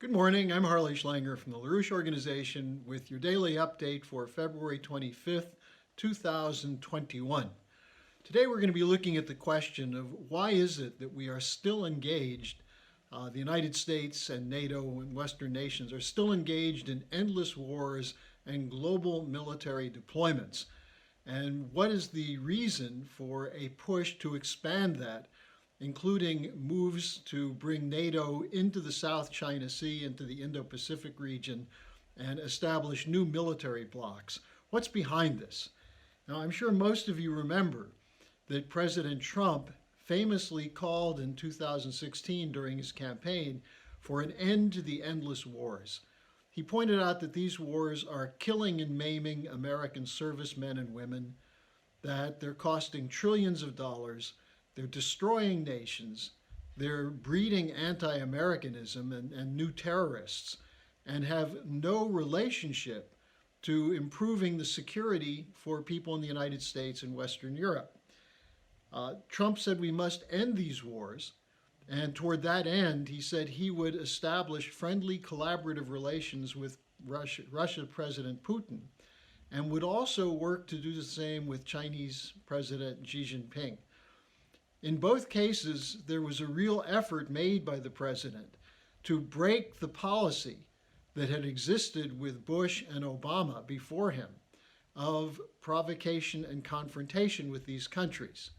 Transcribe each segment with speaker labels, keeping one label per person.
Speaker 1: Good morning. I'm Harley Schlanger from the LaRouche organization with your daily update for February 25th, 2021. Today we're going to be looking at the question of why is it that we are still engaged, the United States and NATO and Western nations are still engaged in endless wars and global military deployments. And what is the reason for a push to expand that, including moves to bring NATO into the South China Sea, into the Indo-Pacific region, and establish new military blocs? What's behind this? Now, I'm sure most of you remember that President Trump famously called in 2016 during his campaign for an end to the endless wars. He pointed out that these wars are killing and maiming American servicemen and women, that they're costing trillions of dollars, they're destroying nations, they're breeding anti-Americanism and new terrorists, and have no relationship to improving the security for people in the United States and Western Europe. Trump said we must end these wars, and toward that end, he said he would establish friendly collaborative relations with Russia President Putin, and would also work to do the same with Chinese President Xi Jinping. In both cases, there was a real effort made by the president to break the policy that had existed with Bush and Obama before him of provocation and confrontation with these countries.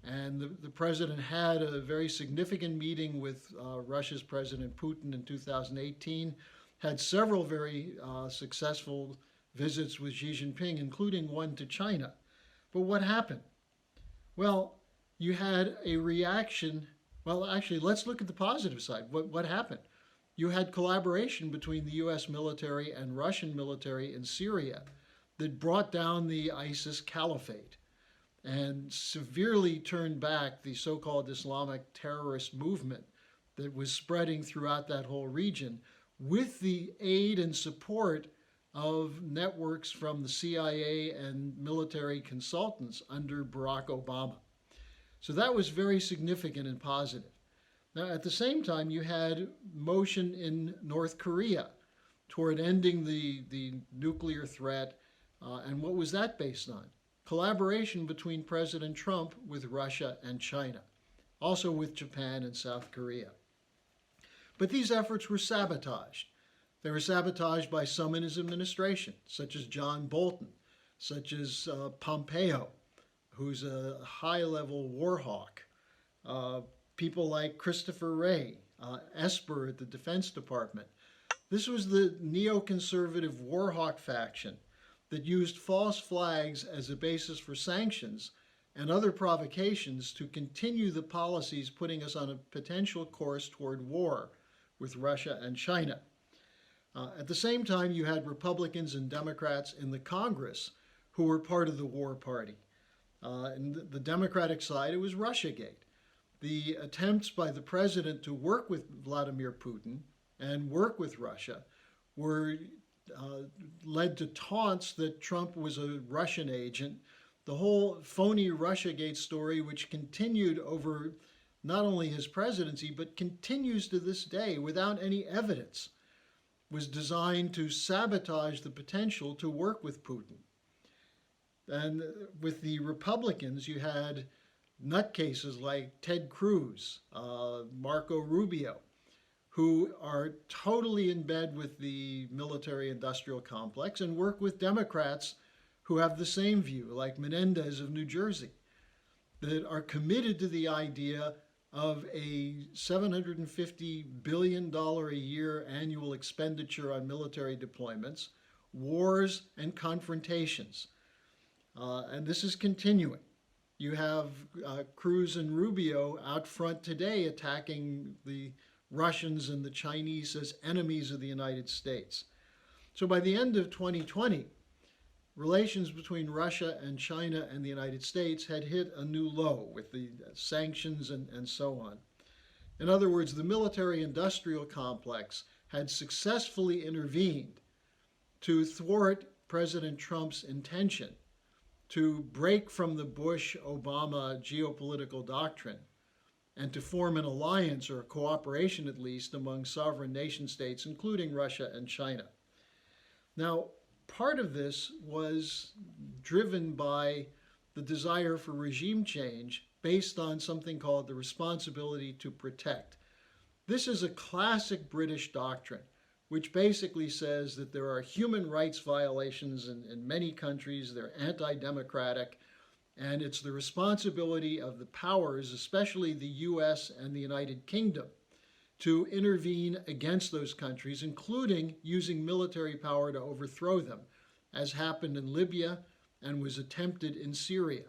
Speaker 1: And the president had a very significant meeting with Russia's President Putin in 2018, had several very successful visits with Xi Jinping, including one to China. But what happened? Well, you had a reaction. Well, actually, let's look at the positive side. What happened? You had collaboration between the US military and Russian military in Syria that brought down the ISIS caliphate and severely turned back the so-called Islamic terrorist movement that was spreading throughout that whole region with the aid and support of networks from the CIA and military consultants under Barack Obama. So that was very significant and positive. Now, at the same time, you had motion in North Korea toward ending the nuclear threat. And what was that based on? Collaboration between President Trump with Russia and China, also with Japan and South Korea. But these efforts were sabotaged. They were sabotaged by some in his administration, such as John Bolton, such as Pompeo, who's a high-level war hawk, people like Christopher Wray, Esper at the Defense Department. This was the neoconservative war hawk faction that used false flags as a basis for sanctions and other provocations to continue the policies putting us on a potential course toward war with Russia and China. At the same time, you had Republicans and Democrats in the Congress who were part of the war party. In the Democratic side, it was Russiagate. The attempts by the president to work with Vladimir Putin and work with Russia were led to taunts that Trump was a Russian agent. The whole phony Russiagate story, which continued over not only his presidency, but continues to this day without any evidence, was designed to sabotage the potential to work with Putin. And with the Republicans, you had nutcases like Ted Cruz, Marco Rubio, who are totally in bed with the military-industrial complex and work with Democrats who have the same view, like Menendez of New Jersey, that are committed to the idea of a $750 billion a year annual expenditure on military deployments, wars, and confrontations. And this is continuing. You have Cruz and Rubio out front today attacking the Russians and the Chinese as enemies of the United States. So by the end of 2020, relations between Russia and China and the United States had hit a new low with the sanctions and so on. In other words, the military-industrial complex had successfully intervened to thwart President Trump's intention to break from the Bush-Obama geopolitical doctrine and to form an alliance or a cooperation at least among sovereign nation states, including Russia and China. Now, part of this was driven by the desire for regime change based on something called the responsibility to protect. This is a classic British doctrine, which basically says that there are human rights violations in many countries, they're anti-democratic, and it's the responsibility of the powers, especially the US and the United Kingdom, to intervene against those countries, including using military power to overthrow them, as happened in Libya and was attempted in Syria,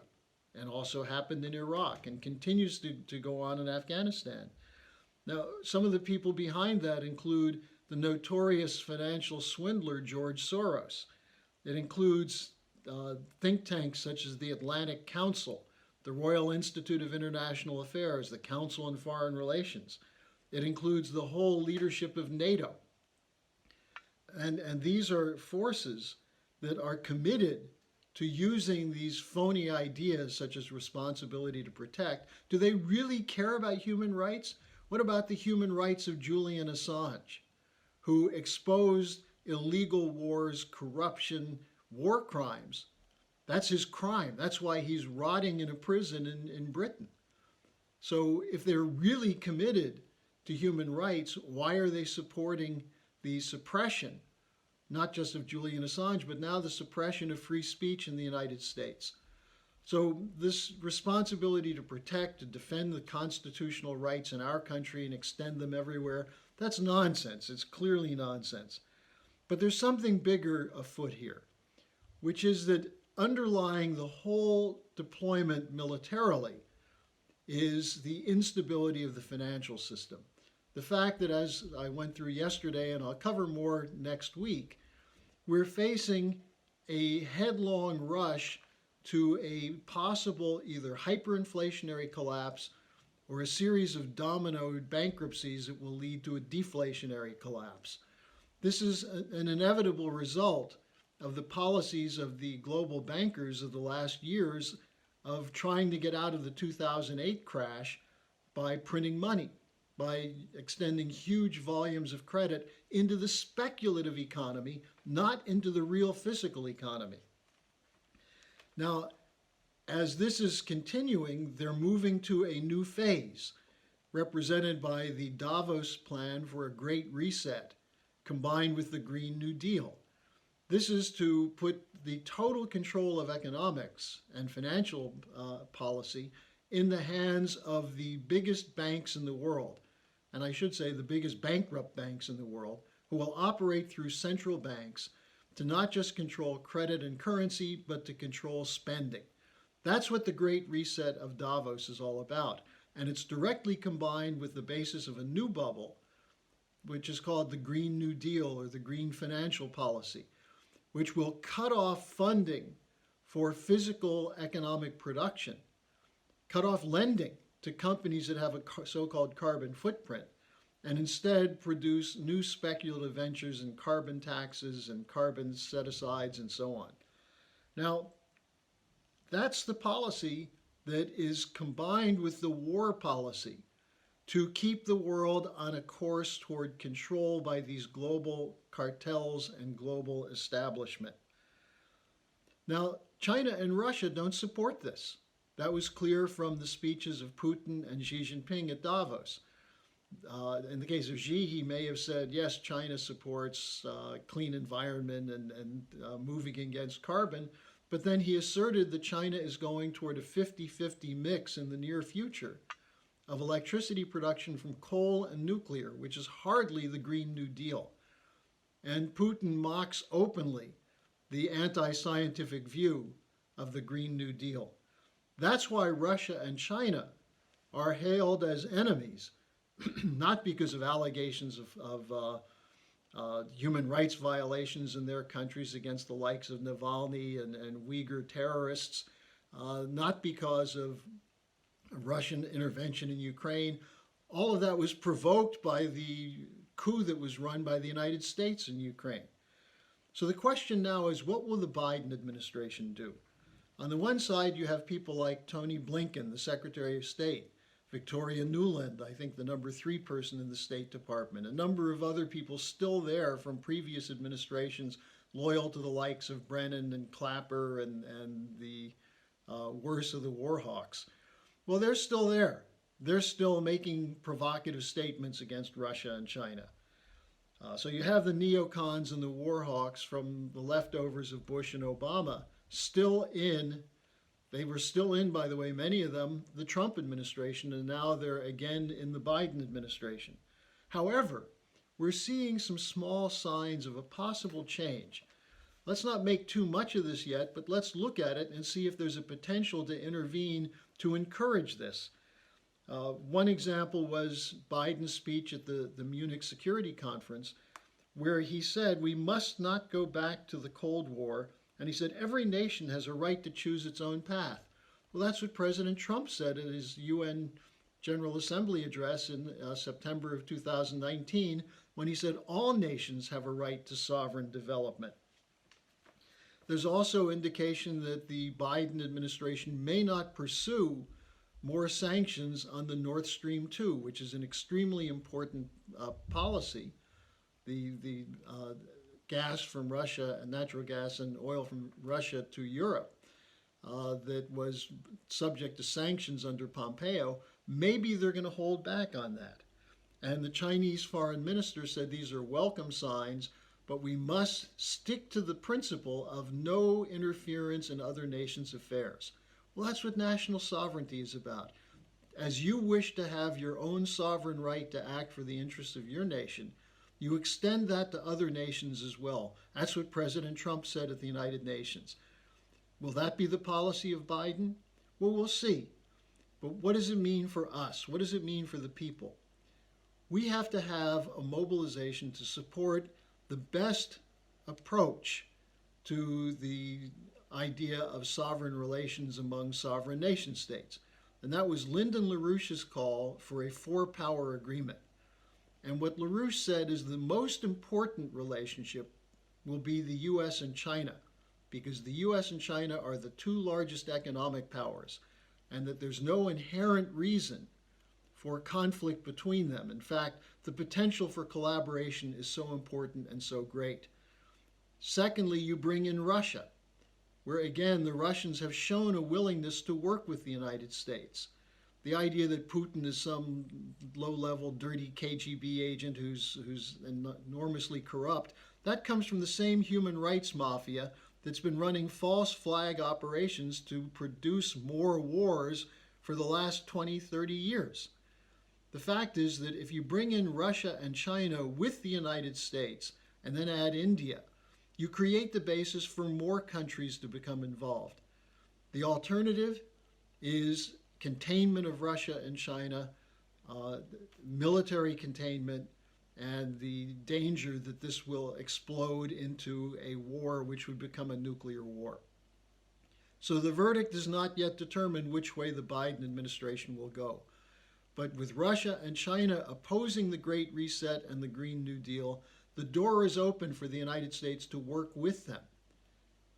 Speaker 1: and also happened in Iraq, and continues to go on in Afghanistan. Now, some of the people behind that include the notorious financial swindler George Soros. It includes think tanks such as the Atlantic Council, the Royal Institute of International Affairs, the Council on Foreign Relations. It includes the whole leadership of NATO. And these are forces that are committed to using these phony ideas such as responsibility to protect. Do they really care about human rights? What about the human rights of Julian Assange, who exposed illegal wars, corruption, war crimes? That's his crime. That's why he's rotting in a prison in Britain. So if they're really committed to human rights, why are they supporting the suppression, not just of Julian Assange, but now the suppression of free speech in the United States? So this responsibility to protect, to defend the constitutional rights in our country and extend them everywhere, that's nonsense. It's clearly nonsense. But there's something bigger afoot here, which is that underlying the whole deployment militarily is the instability of the financial system. The fact that, as I went through yesterday, and I'll cover more next week, we're facing a headlong rush to a possible either hyperinflationary collapse or a series of domino bankruptcies that will lead to a deflationary collapse. This is an inevitable result of the policies of the global bankers of the last years of trying to get out of the 2008 crash by printing money, by extending huge volumes of credit into the speculative economy, not into the real physical economy. Now, as this is continuing, they're moving to a new phase, represented by the Davos plan for a great reset, combined with the Green New Deal. This is to put the total control of economics and financial policy in the hands of the biggest banks in the world, and I should say the biggest bankrupt banks in the world, who will operate through central banks to not just control credit and currency, but to control spending. That's what the Great Reset of Davos is all about. And it's directly combined with the basis of a new bubble, which is called the Green New Deal or the Green Financial Policy, which will cut off funding for physical economic production, cut off lending to companies that have a so-called carbon footprint, and instead produce new speculative ventures in carbon taxes and carbon set-asides and so on. Now, that's the policy that is combined with the war policy to keep the world on a course toward control by these global cartels and global establishment. Now, China and Russia don't support this. That was clear from the speeches of Putin and Xi Jinping at Davos. In the case of Xi, he may have said, yes, China supports clean environment and moving against carbon, but then he asserted that China is going toward a 50-50 mix in the near future of electricity production from coal and nuclear, which is hardly the Green New Deal. And Putin mocks openly the anti-scientific view of the Green New Deal. That's why Russia and China are hailed as enemies, not because of allegations of human rights violations in their countries against the likes of Navalny and Uyghur terrorists, not because of Russian intervention in Ukraine. All of that was provoked by the coup that was run by the United States in Ukraine. So the question now is, what will the Biden administration do? On the one side, you have people like Tony Blinken, the Secretary of State, Victoria Nuland, I think the number 3 person in the State Department, a number of other people still there from previous administrations, loyal to the likes of Brennan and Clapper and the worst of the war hawks. Well, they're still there. They're still making provocative statements against Russia and China. So you have the neocons and the war hawks from the leftovers of Bush and Obama still in. They were still in, by the way, many of them, the Trump administration, and now they're again in the Biden administration. However, we're seeing some small signs of a possible change. Let's not make too much of this yet, but let's look at it and see if there's a potential to intervene to encourage this. One example was Biden's speech at the Munich Security Conference, where he said we must not go back to the Cold War, and he said every nation has a right to choose its own path. Well, that's what President Trump said in his UN General Assembly address in September of 2019, when he said all nations have a right to sovereign development. There's also indication that the Biden administration may not pursue more sanctions on the Nord Stream 2, which is an extremely important policy. The gas from Russia, natural gas and oil from Russia to Europe, that was subject to sanctions under Pompeo, maybe they're going to hold back on that. And the Chinese foreign minister said these are welcome signs, but we must stick to the principle of no interference in other nations' affairs. Well, that's what national sovereignty is about. As you wish to have your own sovereign right to act for the interests of your nation, you extend that to other nations as well. That's what President Trump said at the United Nations. Will that be the policy of Biden? Well, we'll see. But what does it mean for us? What does it mean for the people? We have to have a mobilization to support the best approach to the idea of sovereign relations among sovereign nation states. And that was Lyndon LaRouche's call for a 4-power agreement. And what LaRouche said is the most important relationship will be the U.S. and China, because the U.S. and China are the 2 largest economic powers, and that there's no inherent reason for conflict between them. In fact, the potential for collaboration is so important and so great. Secondly, you bring in Russia, where again the Russians have shown a willingness to work with the United States. The idea that Putin is some low-level, dirty KGB agent who's enormously corrupt, that comes from the same human rights mafia that's been running false flag operations to produce more wars for the last 20, 30 years. The fact is that if you bring in Russia and China with the United States and then add India, you create the basis for more countries to become involved. The alternative is containment of Russia and China, military containment, and the danger that this will explode into a war which would become a nuclear war. So the verdict is not yet determined which way the Biden administration will go. But with Russia and China opposing the Great Reset and the Green New Deal, the door is open for the United States to work with them.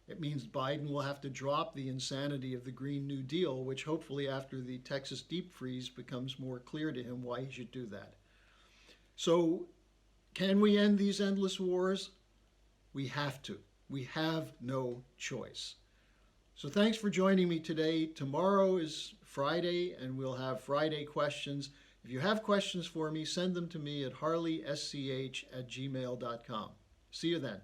Speaker 1: It means Biden will have to drop the insanity of the Green New Deal, which hopefully after the Texas deep freeze becomes more clear to him why he should do that. So can we end these endless wars? We have to. We have no choice. So thanks for joining me today. Tomorrow is Friday, and we'll have Friday questions. If you have questions for me, send them to me at harleysch@gmail.com. See you then.